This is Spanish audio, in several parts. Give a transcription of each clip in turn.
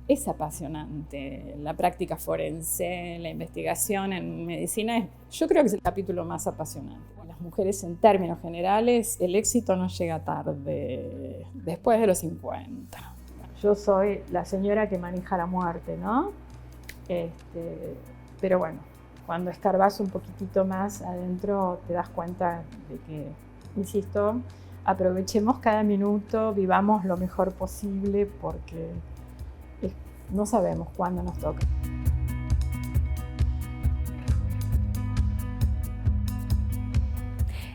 es apasionante. La práctica forense, la investigación en medicina, yo creo que es el capítulo más apasionante. Las mujeres, en términos generales, el éxito no llega tarde, después de los 50. Yo soy la señora que maneja la muerte, ¿no? Pero bueno, cuando escarbas un poquitito más adentro te das cuenta de que, insisto, aprovechemos cada minuto, vivamos lo mejor posible porque no sabemos cuándo nos toca.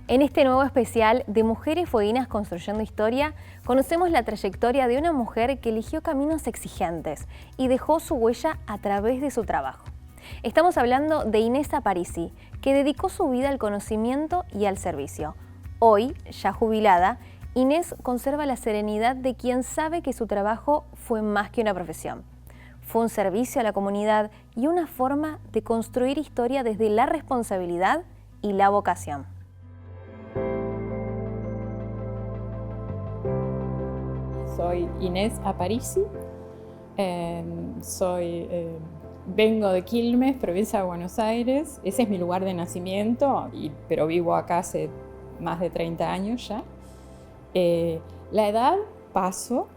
En este nuevo especial de Mujeres Fueguinas Construyendo Historia, conocemos la trayectoria de una mujer que eligió caminos exigentes y dejó su huella a través de su trabajo. Estamos hablando de Inés Aparici, que dedicó su vida al conocimiento y al servicio. Hoy, ya jubilada, Inés conserva la serenidad de quien sabe que su trabajo fue más que una profesión. Fue un servicio a la comunidad y una forma de construir historia desde la responsabilidad y la vocación. Soy Inés Aparici, vengo de Quilmes, provincia de Buenos Aires. Ese es mi lugar de nacimiento, pero vivo acá hace más de 30 años ya. La edad paso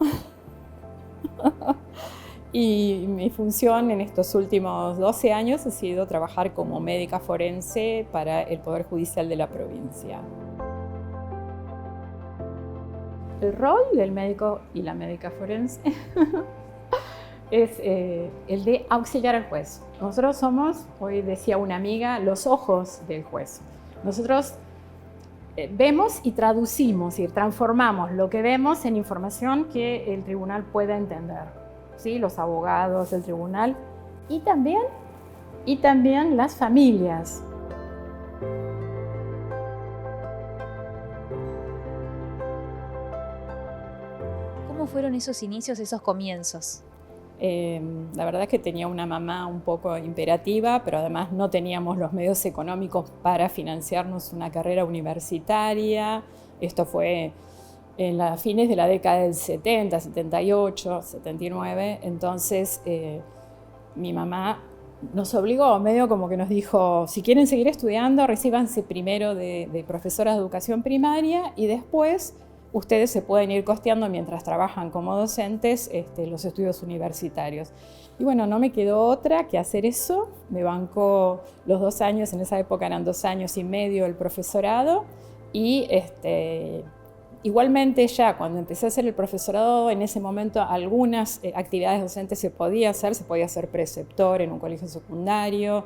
y mi función en estos últimos 12 años ha sido trabajar como médica forense para el Poder Judicial de la provincia. El rol del médico y la médica forense es el de auxiliar al juez. Nosotros somos, hoy decía una amiga, los ojos del juez. Nosotros vemos y traducimos y transformamos lo que vemos en información que el tribunal pueda entender. ¿Sí? Los abogados, el tribunal y también las familias. ¿Cómo fueron esos inicios, esos comienzos? La verdad es que tenía una mamá un poco imperativa, pero además no teníamos los medios económicos para financiarnos una carrera universitaria. Esto fue en las fines de la década del 70, 78, 79. Entonces mi mamá nos obligó, medio como que nos dijo, si quieren seguir estudiando, recíbanse primero de profesoras de educación primaria y después ustedes se pueden ir costeando mientras trabajan como docentes los estudios universitarios. Y bueno, no me quedó otra que hacer eso. Me bancó los 2 años, en esa época eran 2 años y medio el profesorado. Y igualmente ya cuando empecé a hacer el profesorado, en ese momento algunas actividades docentes se podía ser preceptor en un colegio secundario.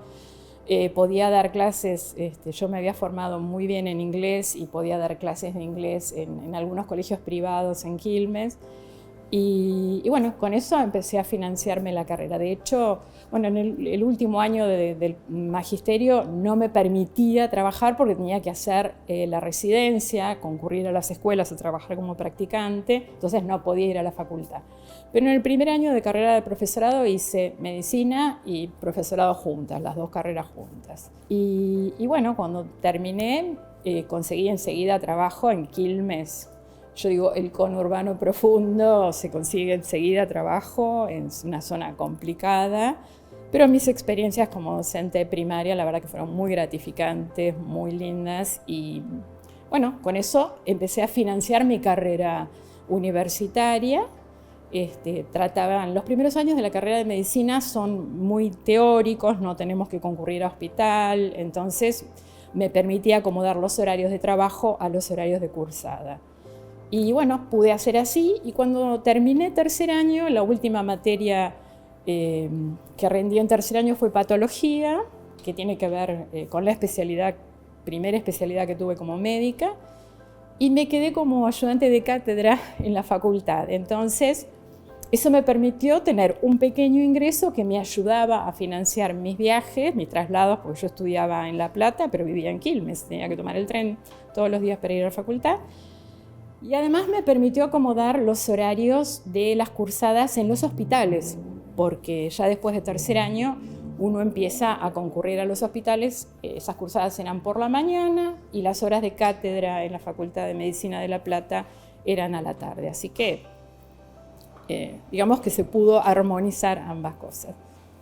Podía dar clases, yo me había formado muy bien en inglés y podía dar clases de inglés en algunos colegios privados en Quilmes. Y bueno, con eso empecé a financiarme la carrera. De hecho, bueno, en el último año del magisterio no me permitía trabajar porque tenía que hacer la residencia, concurrir a las escuelas a trabajar como practicante, entonces no podía ir a la facultad. Pero en el primer año de carrera de profesorado hice medicina y profesorado juntas, las 2 carreras juntas. Y bueno, cuando terminé, conseguí enseguida trabajo en Quilmes. Yo digo, el conurbano profundo, se consigue enseguida trabajo, en una zona complicada, pero mis experiencias como docente primaria, la verdad que fueron muy gratificantes, muy lindas, y bueno, con eso empecé a financiar mi carrera universitaria. Los primeros años de la carrera de medicina son muy teóricos, no tenemos que concurrir a hospital, entonces me permitía acomodar los horarios de trabajo a los horarios de cursada. Y bueno, pude hacer así, y cuando terminé tercer año, la última materia que rendí en tercer año fue patología, que tiene que ver con la primera especialidad que tuve como médica, y me quedé como ayudante de cátedra en la facultad. Entonces, eso me permitió tener un pequeño ingreso que me ayudaba a financiar mis viajes, mis traslados, porque yo estudiaba en La Plata, pero vivía en Quilmes, tenía que tomar el tren todos los días para ir a la facultad. Y además me permitió acomodar los horarios de las cursadas en los hospitales, porque ya después de tercer año uno empieza a concurrir a los hospitales. Esas cursadas eran por la mañana y las horas de cátedra en la Facultad de Medicina de La Plata eran a la tarde. Así que digamos que se pudo armonizar ambas cosas.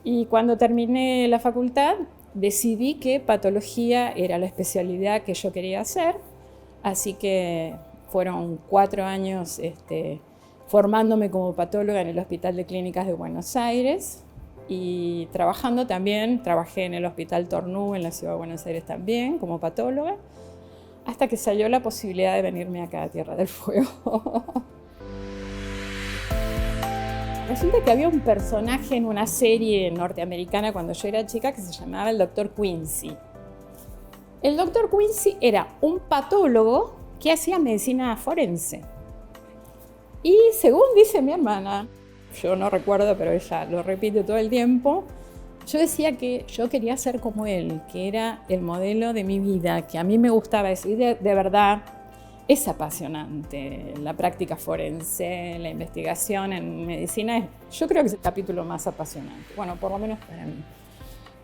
Y cuando terminé la facultad, decidí que patología era la especialidad que yo quería hacer, así que fueron 4 años formándome como patóloga en el Hospital de Clínicas de Buenos Aires y trabajando también, trabajé en el Hospital Tornú en la Ciudad de Buenos Aires también como patóloga, hasta que salió la posibilidad de venirme acá a Tierra del Fuego. Resulta que había un personaje en una serie norteamericana cuando yo era chica que se llamaba el Dr. Quincy. El Dr. Quincy era un patólogo que hacía medicina forense. Y según dice mi hermana, yo no recuerdo, pero ella lo repite todo el tiempo, yo decía que yo quería ser como él, que era el modelo de mi vida, que a mí me gustaba eso. Y de verdad es apasionante la práctica forense, la investigación en medicina. Yo creo que es el capítulo más apasionante, bueno, por lo menos para mí.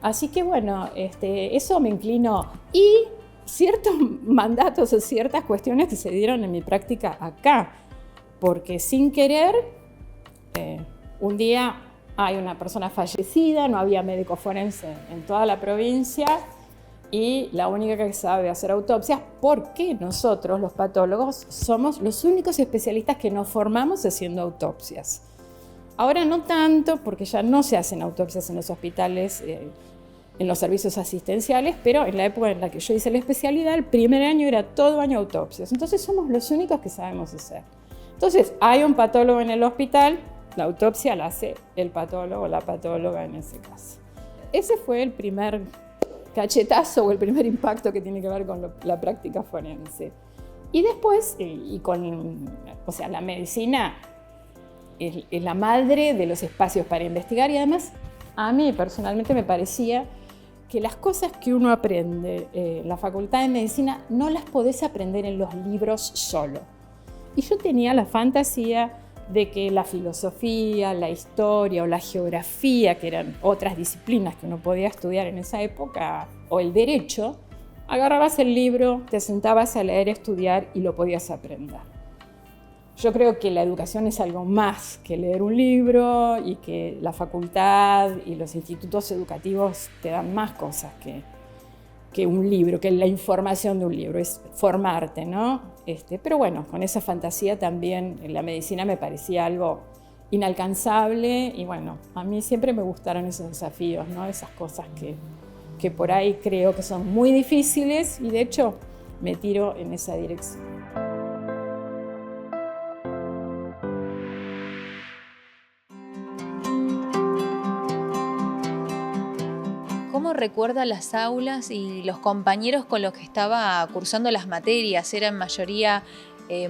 Así que bueno, eso me inclinó. Y ciertos mandatos o ciertas cuestiones que se dieron en mi práctica acá, porque sin querer, un día hay una persona fallecida, no había médico forense en toda la provincia y la única que sabe hacer autopsias, porque nosotros, los patólogos, somos los únicos especialistas que nos formamos haciendo autopsias. Ahora no tanto, porque ya no se hacen autopsias en los hospitales, en los servicios asistenciales, pero en la época en la que yo hice la especialidad, el primer año era todo año autopsias. Entonces somos los únicos que sabemos hacer. Entonces hay un patólogo en el hospital, la autopsia la hace el patólogo o la patóloga en ese caso. Ese fue el primer cachetazo o el primer impacto que tiene que ver con la práctica forense. Y después, la medicina es la madre de los espacios para investigar y además a mí personalmente me parecía que las cosas que uno aprende en la facultad de medicina no las podés aprender en los libros solo. Y yo tenía la fantasía de que la filosofía, la historia o la geografía, que eran otras disciplinas que uno podía estudiar en esa época, o el derecho, agarrabas el libro, te sentabas a leer, estudiar y lo podías aprender. Yo creo que la educación es algo más que leer un libro y que la facultad y los institutos educativos te dan más cosas que un libro, que la información de un libro, es formarte, ¿no? Pero bueno, con esa fantasía también la medicina me parecía algo inalcanzable y bueno, a mí siempre me gustaron esos desafíos, ¿no? Esas cosas que por ahí creo que son muy difíciles y de hecho me tiro en esa dirección. ¿Cómo recuerda las aulas y los compañeros con los que estaba cursando las materias? ¿Eran mayoría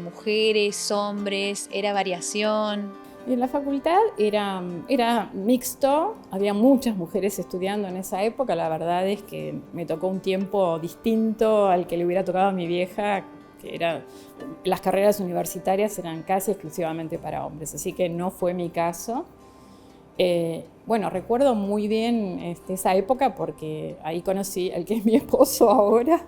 mujeres, hombres? ¿Era variación? En la facultad era mixto, había muchas mujeres estudiando en esa época. La verdad es que me tocó un tiempo distinto al que le hubiera tocado a mi vieja, que las carreras universitarias eran casi exclusivamente para hombres, así que no fue mi caso. Bueno, recuerdo muy bien esa época porque ahí conocí al que es mi esposo ahora.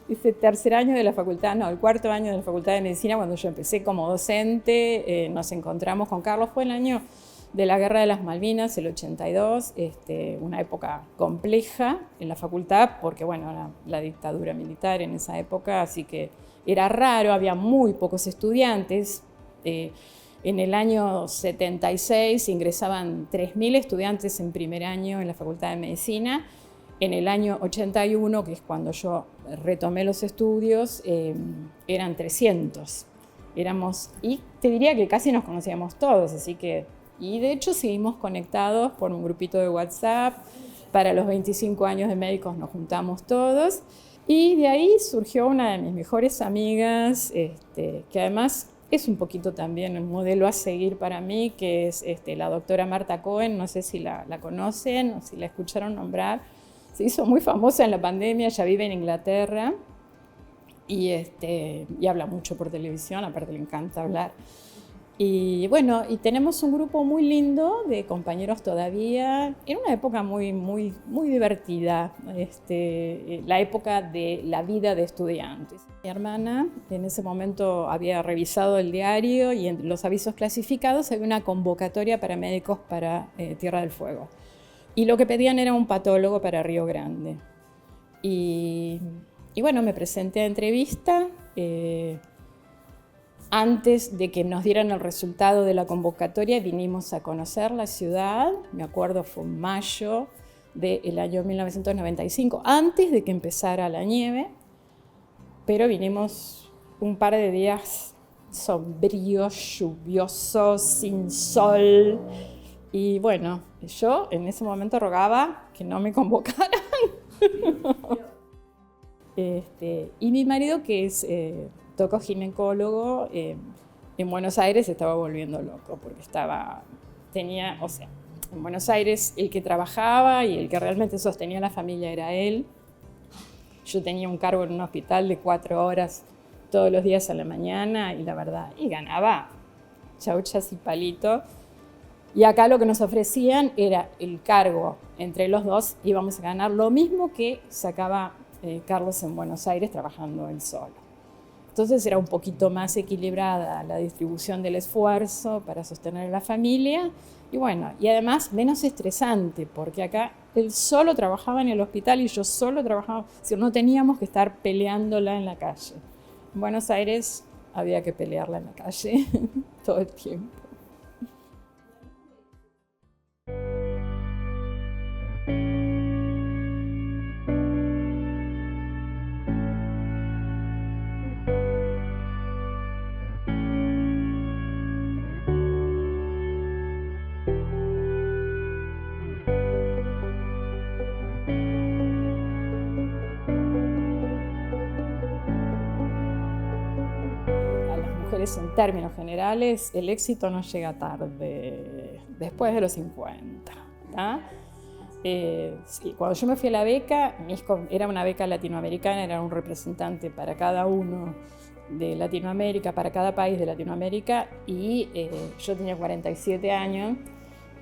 Ese tercer año de la facultad, no, el cuarto año de la Facultad de Medicina, cuando yo empecé como docente, nos encontramos con Carlos. Fue el año de la Guerra de las Malvinas, el 82, una época compleja en la facultad porque, bueno, era la dictadura militar en esa época, así que era raro, había muy pocos estudiantes. En el año 76 ingresaban 3.000 estudiantes en primer año en la Facultad de Medicina. En el año 81, que es cuando yo retomé los estudios, eran 300. Y te diría que casi nos conocíamos todos, y de hecho seguimos conectados por un grupito de WhatsApp. Para los 25 años de médicos nos juntamos todos. Y de ahí surgió una de mis mejores amigas, que además es un poquito también un modelo a seguir para mí, que es la doctora Marta Cohen. No sé si la conocen o si la escucharon nombrar. Se hizo muy famosa en la pandemia, ella vive en Inglaterra y habla mucho por televisión, aparte le encanta hablar. Y bueno, y tenemos un grupo muy lindo de compañeros todavía, en una época muy divertida, la época de la vida de estudiantes. Mi hermana en ese momento había revisado el diario y en los avisos clasificados había una convocatoria para médicos para Tierra del Fuego. Y lo que pedían era un patólogo para Río Grande. Y bueno, me presenté a entrevista. Antes de que nos dieran el resultado de la convocatoria, vinimos a conocer la ciudad, me acuerdo fue en mayo del año 1995, antes de que empezara la nieve, pero vinimos un par de días sombríos, lluviosos, sin sol, y bueno, yo en ese momento rogaba que no me convocaran. Y mi marido, que es tocoginecólogo, en Buenos Aires estaba volviendo loco porque en Buenos Aires el que trabajaba y el que realmente sostenía la familia era él. Yo tenía un cargo en un hospital de 4 horas todos los días a la mañana y la verdad, y ganaba chauchas y palito. Y acá lo que nos ofrecían era el cargo entre los dos, íbamos a ganar lo mismo que sacaba Carlos en Buenos Aires trabajando él solo. Entonces era un poquito más equilibrada la distribución del esfuerzo para sostener a la familia y bueno, y además menos estresante porque acá él solo trabajaba en el hospital y yo solo trabajaba, o sea, no teníamos que estar peleándola en la calle. En Buenos Aires había que pelearla en la calle todo el tiempo. En términos generales, el éxito no llega tarde, después de los 50. Sí, cuando yo me fui a la beca, era una beca latinoamericana, era un representante para cada uno de Latinoamérica, para cada país de Latinoamérica, y yo tenía 47 años,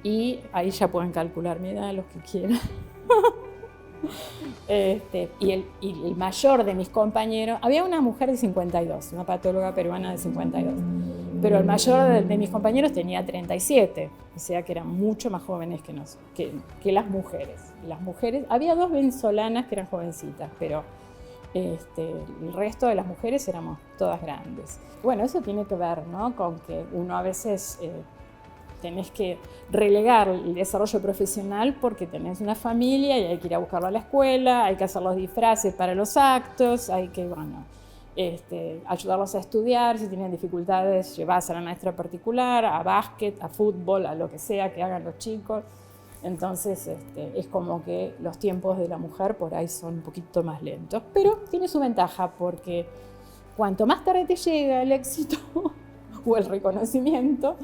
y ahí ya pueden calcular mi edad, los que quieran. Y el mayor de mis compañeros, había una mujer de 52, una patóloga peruana de 52, pero el mayor de mis compañeros tenía 37, o sea que eran mucho más jóvenes que las mujeres. Había 2 venezolanas que eran jovencitas, pero el resto de las mujeres éramos todas grandes. Bueno, eso tiene que ver, ¿no?, con que uno a veces tenés que relegar el desarrollo profesional porque tenés una familia y hay que ir a buscarlo a la escuela, hay que hacer los disfraces para los actos, hay que, ayudarlos a estudiar, si tienen dificultades, llevarse a la maestra particular, a básquet, a fútbol, a lo que sea que hagan los chicos. Entonces es como que los tiempos de la mujer por ahí son un poquito más lentos, pero tiene su ventaja porque cuanto más tarde te llega el éxito o el reconocimiento,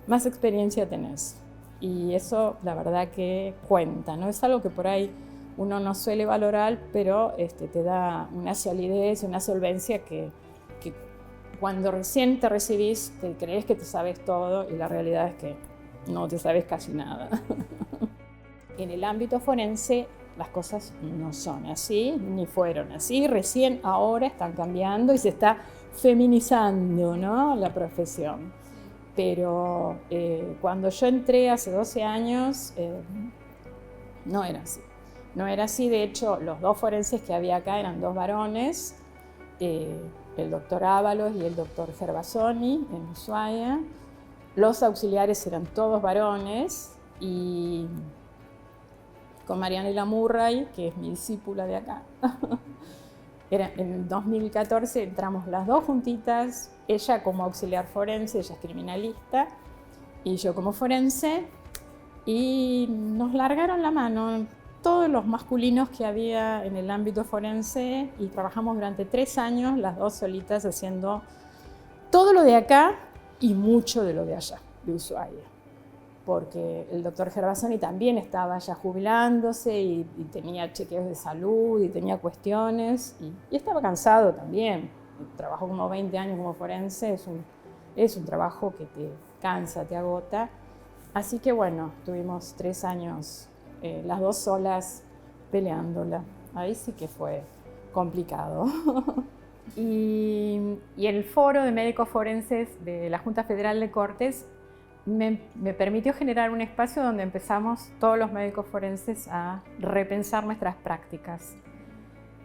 más experiencia tenés. Y eso, la verdad que cuenta, ¿no? Es algo que por ahí uno no suele valorar, pero te da una solidez, una solvencia que cuando recién te recibís, te crees que te sabes todo y la realidad es que no te sabes casi nada. En el ámbito forense, las cosas no son así, ni fueron así. Recién ahora están cambiando y se está feminizando, ¿no?, la profesión. Pero cuando yo entré hace 12 años, no era así. No era así, de hecho, los 2 forenses que había acá eran 2 varones, el doctor Ábalos y el doctor Gervasoni en Ushuaia. Los auxiliares eran todos varones y con Marianela Murray, que es mi discípula de acá. En 2014 entramos las 2 juntitas, ella como auxiliar forense, ella es criminalista, y yo como forense, y nos largaron la mano todos los masculinos que había en el ámbito forense y trabajamos durante 3 años, las 2 solitas, haciendo todo lo de acá y mucho de lo de allá, de Ushuaia. Porque el doctor Gervasoni también estaba ya jubilándose y tenía chequeos de salud y tenía cuestiones y estaba cansado también. Trabajó como 20 años como forense, es es un trabajo que te cansa, te agota. Así que bueno, tuvimos 3 años las dos solas peleándola. Ahí sí que fue complicado. y el foro de médicos forenses de la Junta Federal de Cortes me permitió generar un espacio donde empezamos todos los médicos forenses a repensar nuestras prácticas.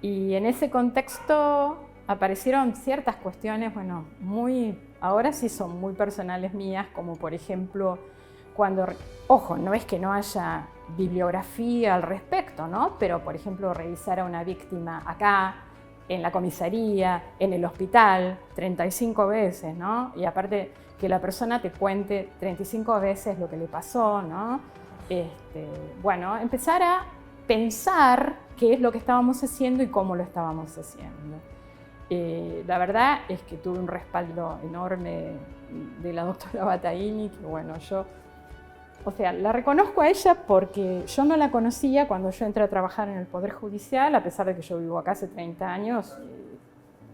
Y en ese contexto aparecieron ciertas cuestiones, bueno, ahora sí son muy personales mías, como por ejemplo, ojo, no es que no haya bibliografía al respecto, ¿no? Pero por ejemplo, revisar a una víctima acá, en la comisaría, en el hospital, 35 veces, ¿no? Y aparte que la persona te cuente 35 veces lo que le pasó, ¿no? Bueno, empezar a pensar qué es lo que estábamos haciendo y cómo lo estábamos haciendo. La verdad es que tuve un respaldo enorme de la doctora Battaini, que bueno, la reconozco a ella porque yo no la conocía cuando yo entré a trabajar en el Poder Judicial, a pesar de que yo vivo acá hace 30 años,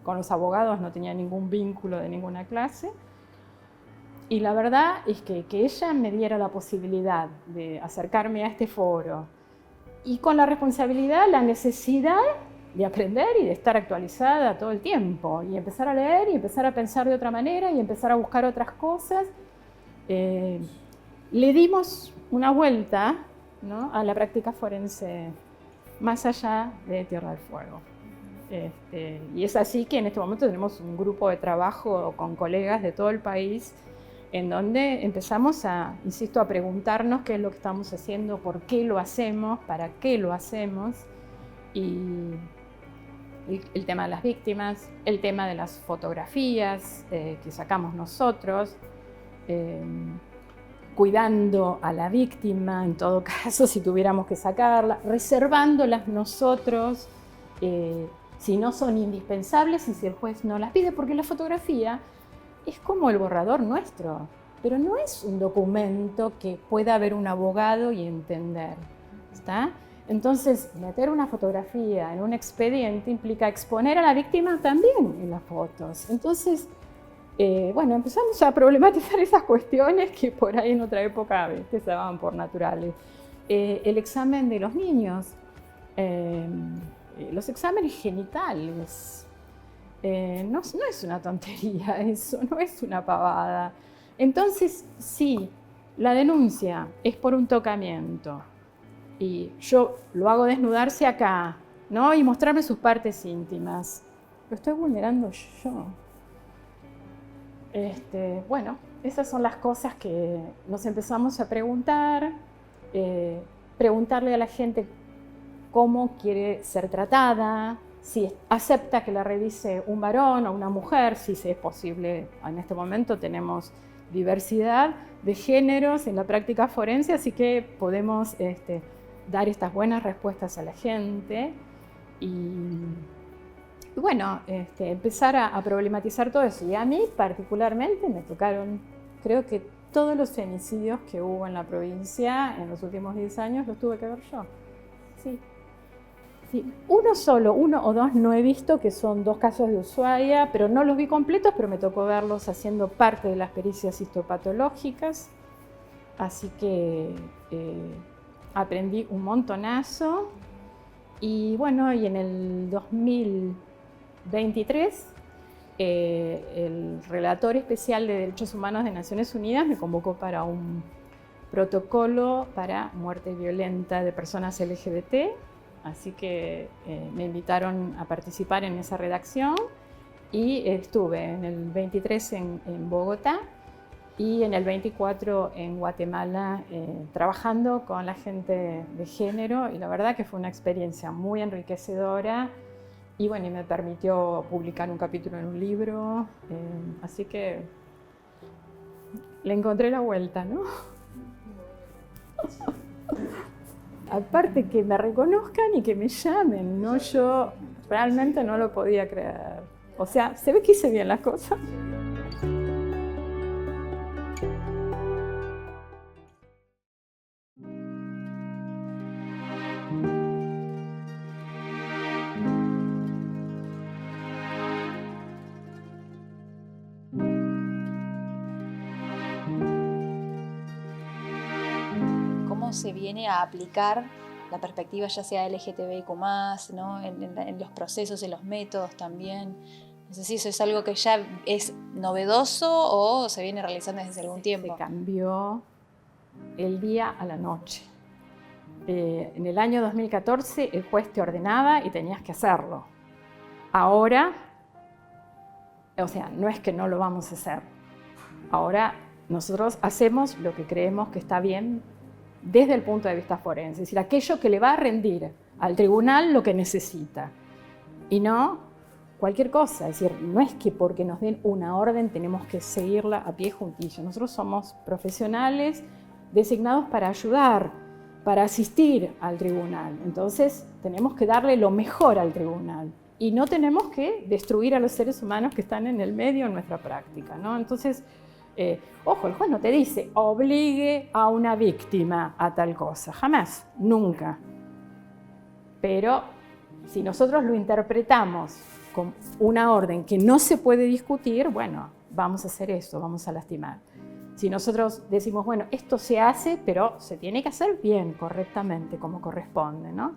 con los abogados no tenía ningún vínculo de ninguna clase. Y la verdad es que ella me diera la posibilidad de acercarme a este foro y con la responsabilidad, la necesidad de aprender y de estar actualizada todo el tiempo y empezar a leer y empezar a pensar de otra manera y empezar a buscar otras cosas. Le dimos una vuelta, ¿no?, a la práctica forense más allá de Tierra del Fuego. Y es así que en este momento tenemos un grupo de trabajo con colegas de todo el país en donde empezamos insisto, a preguntarnos qué es lo que estamos haciendo, por qué lo hacemos, para qué lo hacemos, y el tema de las víctimas, el tema de las fotografías que sacamos nosotros, cuidando a la víctima en todo caso si tuviéramos que sacarla, reservándolas nosotros si no son indispensables y si el juez no las pide, porque la fotografía es como el borrador nuestro, pero no es un documento que pueda ver un abogado y entender, ¿está? Entonces, meter una fotografía en un expediente implica exponer a la víctima también en las fotos. Entonces, bueno, empezamos a problematizar esas cuestiones que por ahí en otra época se daban por naturales. El examen de los niños, los exámenes genitales, no es una tontería eso, no es una pavada. Entonces, sí, la denuncia es por un tocamiento y yo lo hago desnudarse acá, ¿no?, y mostrarme sus partes íntimas. Lo estoy vulnerando yo. Bueno, esas son las cosas que nos empezamos a preguntar, preguntarle a la gente cómo quiere ser tratada, si acepta que la revise un varón o una mujer, si es posible. En este momento tenemos diversidad de géneros en la práctica forense, así que podemos dar estas buenas respuestas a la gente y bueno, empezar a problematizar todo eso. Y a mí particularmente me tocaron, creo que todos los femicidios que hubo en la provincia en los últimos 10 años los tuve que ver yo. Sí. Sí, uno o dos no he visto, que son 2 casos de Ushuaia, pero no los vi completos, pero me tocó verlos haciendo parte de las pericias histopatológicas, así que aprendí un montonazo. Y bueno, y en el 2023 el relator especial de Derechos Humanos de Naciones Unidas me convocó para un protocolo para muerte violenta de personas LGBT. Así que me invitaron a participar en esa redacción y estuve en el 23 en Bogotá y en el 24 en Guatemala trabajando con la gente de género, y la verdad que fue una experiencia muy enriquecedora y bueno, y me permitió publicar un capítulo en un libro, así que le encontré la vuelta, ¿no? Aparte que me reconozcan y que me llamen, ¿no? Yo realmente no lo podía creer. O sea, se ve que hice bien las cosas. se viene a aplicar la perspectiva ya sea LGTBIQ+, ¿no? en los procesos, en los métodos también. No sé si eso es algo que ya es novedoso o se viene realizando desde algún tiempo. Se cambió el día a la noche. En el año 2014 el juez te ordenaba y tenías que hacerlo. Ahora, o sea, no es que no lo vamos a hacer. Ahora nosotros hacemos lo que creemos que está bien desde el punto de vista forense, es decir, aquello que le va a rendir al tribunal lo que necesita y no cualquier cosa. Es decir, no es que porque nos den una orden tenemos que seguirla a pie juntillas. Nosotros somos profesionales designados para ayudar, para asistir al tribunal. Entonces tenemos que darle lo mejor al tribunal y no tenemos que destruir a los seres humanos que están en el medio en nuestra práctica, ¿no? Entonces, ojo, el juez no te dice obligue a una víctima a tal cosa, jamás, nunca. Pero si nosotros lo interpretamos con una orden que no se puede discutir, bueno, vamos a hacer eso, vamos a lastimar. Si nosotros decimos, bueno, esto se hace, pero se tiene que hacer bien, correctamente, como corresponde, ¿no?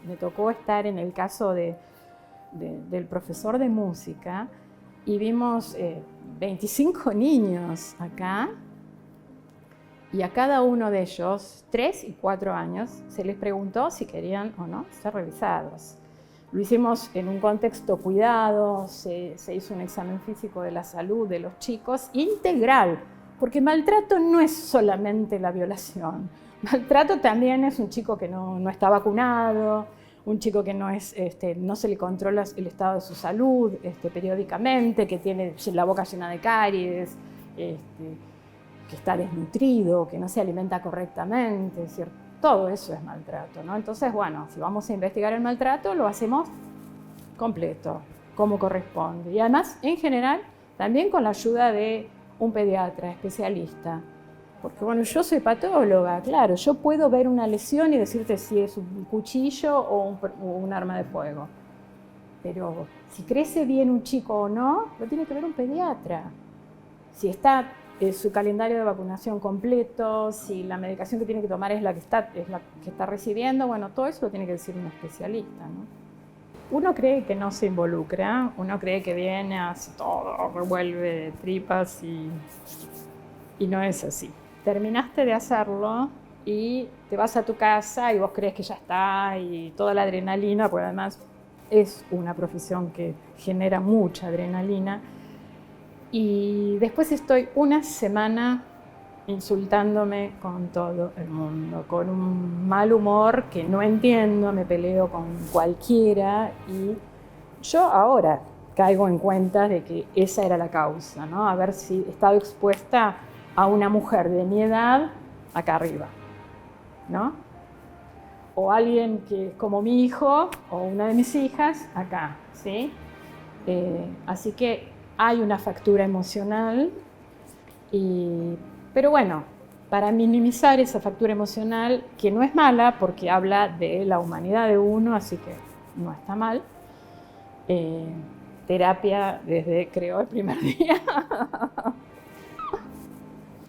Me tocó estar en el caso del profesor de música y vimos 25 niños acá y a cada uno de ellos, 3 y 4 años, se les preguntó si querían o no ser revisados. Lo hicimos en un contexto cuidado, se hizo un examen físico de la salud de los chicos integral, porque maltrato no es solamente la violación. Maltrato también es un chico que no está vacunado, un chico que no se le controla el estado de su salud periódicamente, que tiene la boca llena de caries, que está desnutrido, que no se alimenta correctamente, es decir, todo eso es maltrato, ¿no? Entonces, bueno, si vamos a investigar el maltrato, lo hacemos completo, como corresponde. Y además, en general, también con la ayuda de un pediatra especialista. Porque bueno, yo soy patóloga, claro, yo puedo ver una lesión y decirte si es un cuchillo o un arma de fuego. Pero si crece bien un chico o no, lo tiene que ver un pediatra. Si está su calendario de vacunación completo, si la medicación que tiene que tomar es la que está recibiendo, bueno, todo eso lo tiene que decir un especialista, ¿no? Uno cree que no se involucra, uno cree que viene, hace todo, revuelve tripas y no es así. Terminaste de hacerlo y te vas a tu casa y vos crees que ya está y toda la adrenalina, porque además es una profesión que genera mucha adrenalina. Y después estoy una semana insultándome con todo el mundo, con un mal humor que no entiendo, me peleo con cualquiera y yo ahora caigo en cuenta de que esa era la causa, ¿no? Haber estado expuesta a una mujer de mi edad acá arriba, ¿no? O alguien que es como mi hijo o una de mis hijas acá, ¿sí? Así que hay una factura emocional, pero bueno, para minimizar esa factura emocional, que no es mala porque habla de la humanidad de uno, así que no está mal, terapia desde, creo, el primer día.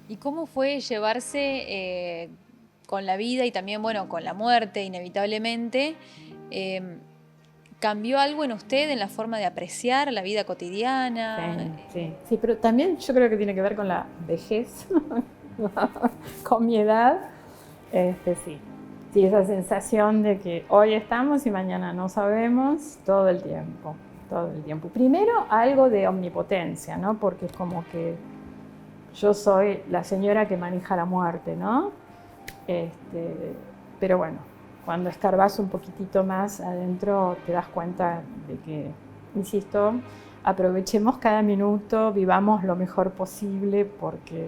¿Y cómo fue llevarse con la vida y también, bueno, con la muerte, inevitablemente? ¿Cambió algo en usted en la forma de apreciar la vida cotidiana? Sí, pero también yo creo que tiene que ver con la vejez, con mi edad. Sí, esa sensación de que hoy estamos y mañana no sabemos todo el tiempo. Primero, algo de omnipotencia, ¿no? Porque es como que yo soy la señora que maneja la muerte, ¿no? Pero bueno, cuando escarbas un poquitito más adentro te das cuenta de que, insisto, aprovechemos cada minuto, vivamos lo mejor posible porque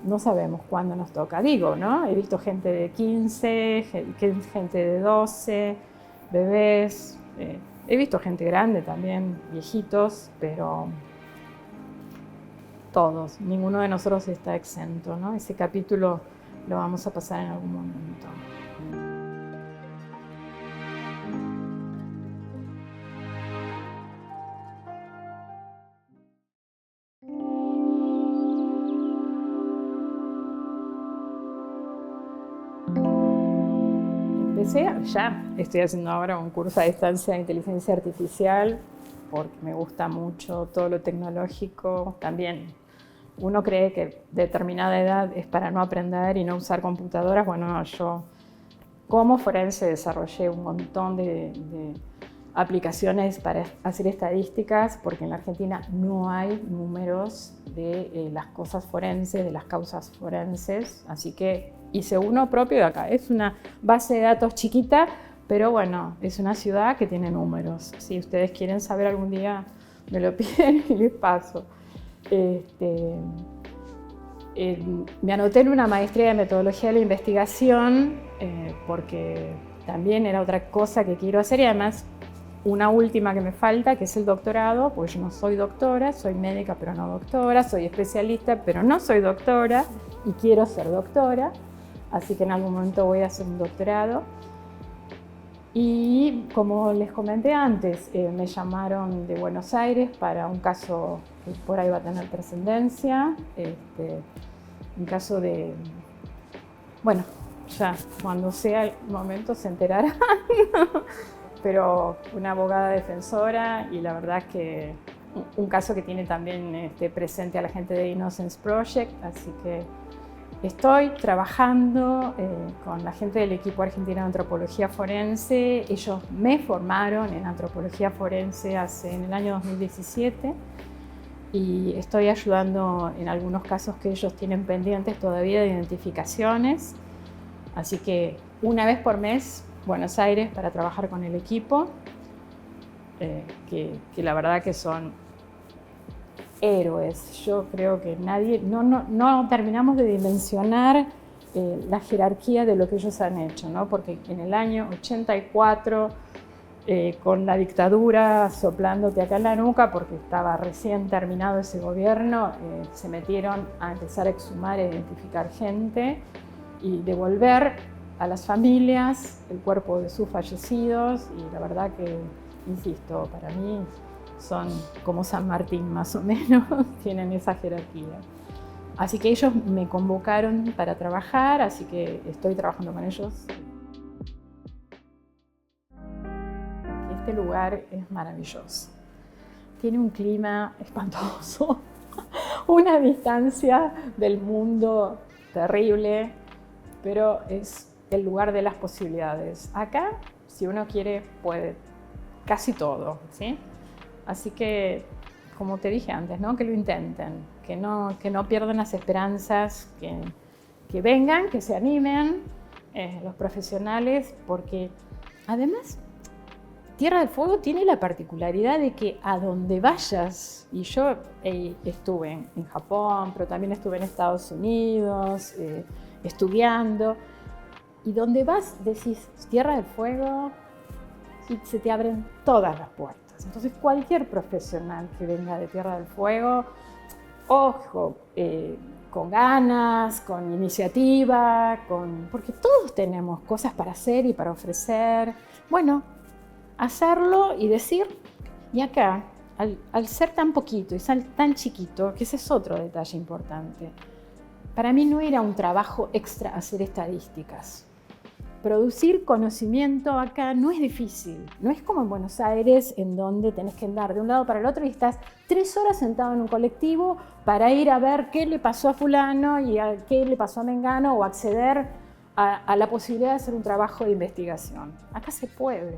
no sabemos cuándo nos toca. Digo, ¿no? He visto gente de 15, gente de 12, bebés, he visto gente grande también, viejitos, pero todos, ninguno de nosotros está exento, ¿no? Ese capítulo lo vamos a pasar en algún momento. empecé, ya estoy haciendo ahora un curso a distancia de inteligencia artificial porque me gusta mucho todo lo tecnológico. También uno cree que determinada edad es para no aprender y no usar computadoras. Bueno, yo como forense desarrollé un montón de aplicaciones para hacer estadísticas, porque en la Argentina no hay números de las cosas forenses, de las causas forenses, así que hice uno propio de acá. Es una base de datos chiquita, pero bueno, es una ciudad que tiene números. Si ustedes quieren saber algún día, me lo piden y les paso. Me anoté en una maestría de metodología de la investigación, porque también era otra cosa que quiero hacer, y además una última que me falta, que es el doctorado, porque yo no soy doctora, soy médica pero no doctora, soy especialista pero no soy doctora y quiero ser doctora, así que en algún momento voy a hacer un doctorado. Y como les comenté antes, me llamaron de Buenos Aires para un caso que por ahí va a tener trascendencia, un caso de, bueno, ya cuando sea el momento se enterarán, pero una abogada defensora, y la verdad es que un caso que tiene también presente a la gente de Innocence Project, así que estoy trabajando con la gente del equipo argentino de antropología forense. Ellos me formaron en antropología forense en el año 2017 y estoy ayudando en algunos casos que ellos tienen pendientes todavía de identificaciones. Así que una vez por mes, Buenos Aires para trabajar con el equipo, que la verdad que son héroes. Yo creo que no terminamos de dimensionar la jerarquía de lo que ellos han hecho, ¿no? Porque en el año 84, con la dictadura soplándote acá en la nuca, porque estaba recién terminado ese gobierno, se metieron a empezar a exhumar e identificar gente y devolver a las familias el cuerpo de sus fallecidos, y la verdad que, insisto, para mí son como San Martín más o menos, tienen esa jerarquía. Así que ellos me convocaron para trabajar, así que estoy trabajando con ellos. Este lugar es maravilloso. Tiene un clima espantoso, una distancia del mundo terrible, pero es el lugar de las posibilidades. Acá, si uno quiere, puede casi todo, ¿sí? Así que, como te dije antes, ¿no? Que lo intenten, que no pierdan las esperanzas, que vengan, que se animen los profesionales, porque además Tierra del Fuego tiene la particularidad de que a donde vayas, y yo estuve en Japón, pero también estuve en Estados Unidos estudiando, y donde vas decís Tierra del Fuego y se te abren todas las puertas. Entonces cualquier profesional que venga de Tierra del Fuego, ojo, con ganas, con iniciativa, porque todos tenemos cosas para hacer y para ofrecer. Bueno, hacerlo y decir, y acá, al ser tan poquito y ser tan chiquito, que ese es otro detalle importante, para mí no era un trabajo extra hacer estadísticas. Producir conocimiento acá no es difícil, no es como en Buenos Aires, en donde tenés que andar de un lado para el otro y estás 3 horas sentado en un colectivo para ir a ver qué le pasó a fulano y qué le pasó a mengano, o acceder a la posibilidad de hacer un trabajo de investigación. Acá se puede.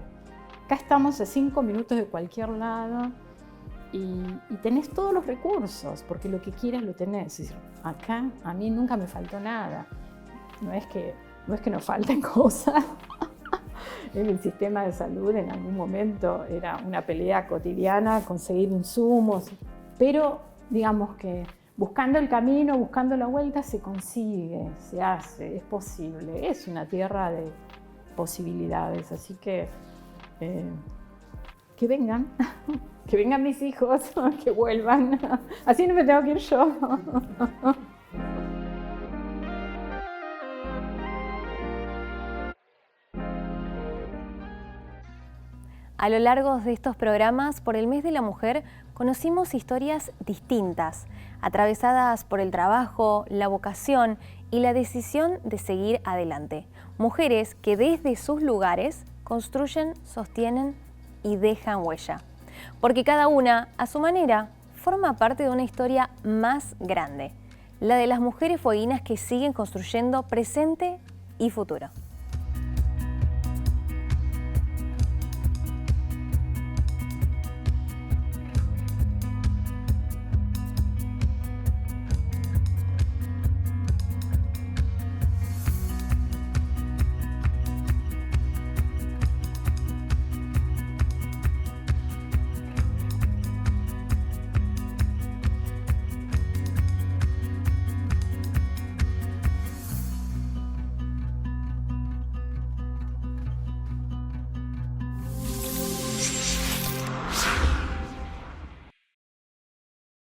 Acá estamos a 5 minutos de cualquier lado y tenés todos los recursos, porque lo que quieras lo tenés. Es decir, acá a mí nunca me faltó nada. No es que nos falten cosas. En el sistema de salud en algún momento era una pelea cotidiana conseguir insumos, pero digamos que buscando el camino, buscando la vuelta, se consigue, se hace, es posible. Es una tierra de posibilidades, así que vengan, que vengan mis hijos, que vuelvan. Así no me tengo que ir yo. A lo largo de estos programas, por el mes de la mujer, conocimos historias distintas, atravesadas por el trabajo, la vocación y la decisión de seguir adelante. Mujeres que desde sus lugares construyen, sostienen y dejan huella. Porque cada una, a su manera, forma parte de una historia más grande, la de las mujeres fueguinas que siguen construyendo presente y futuro.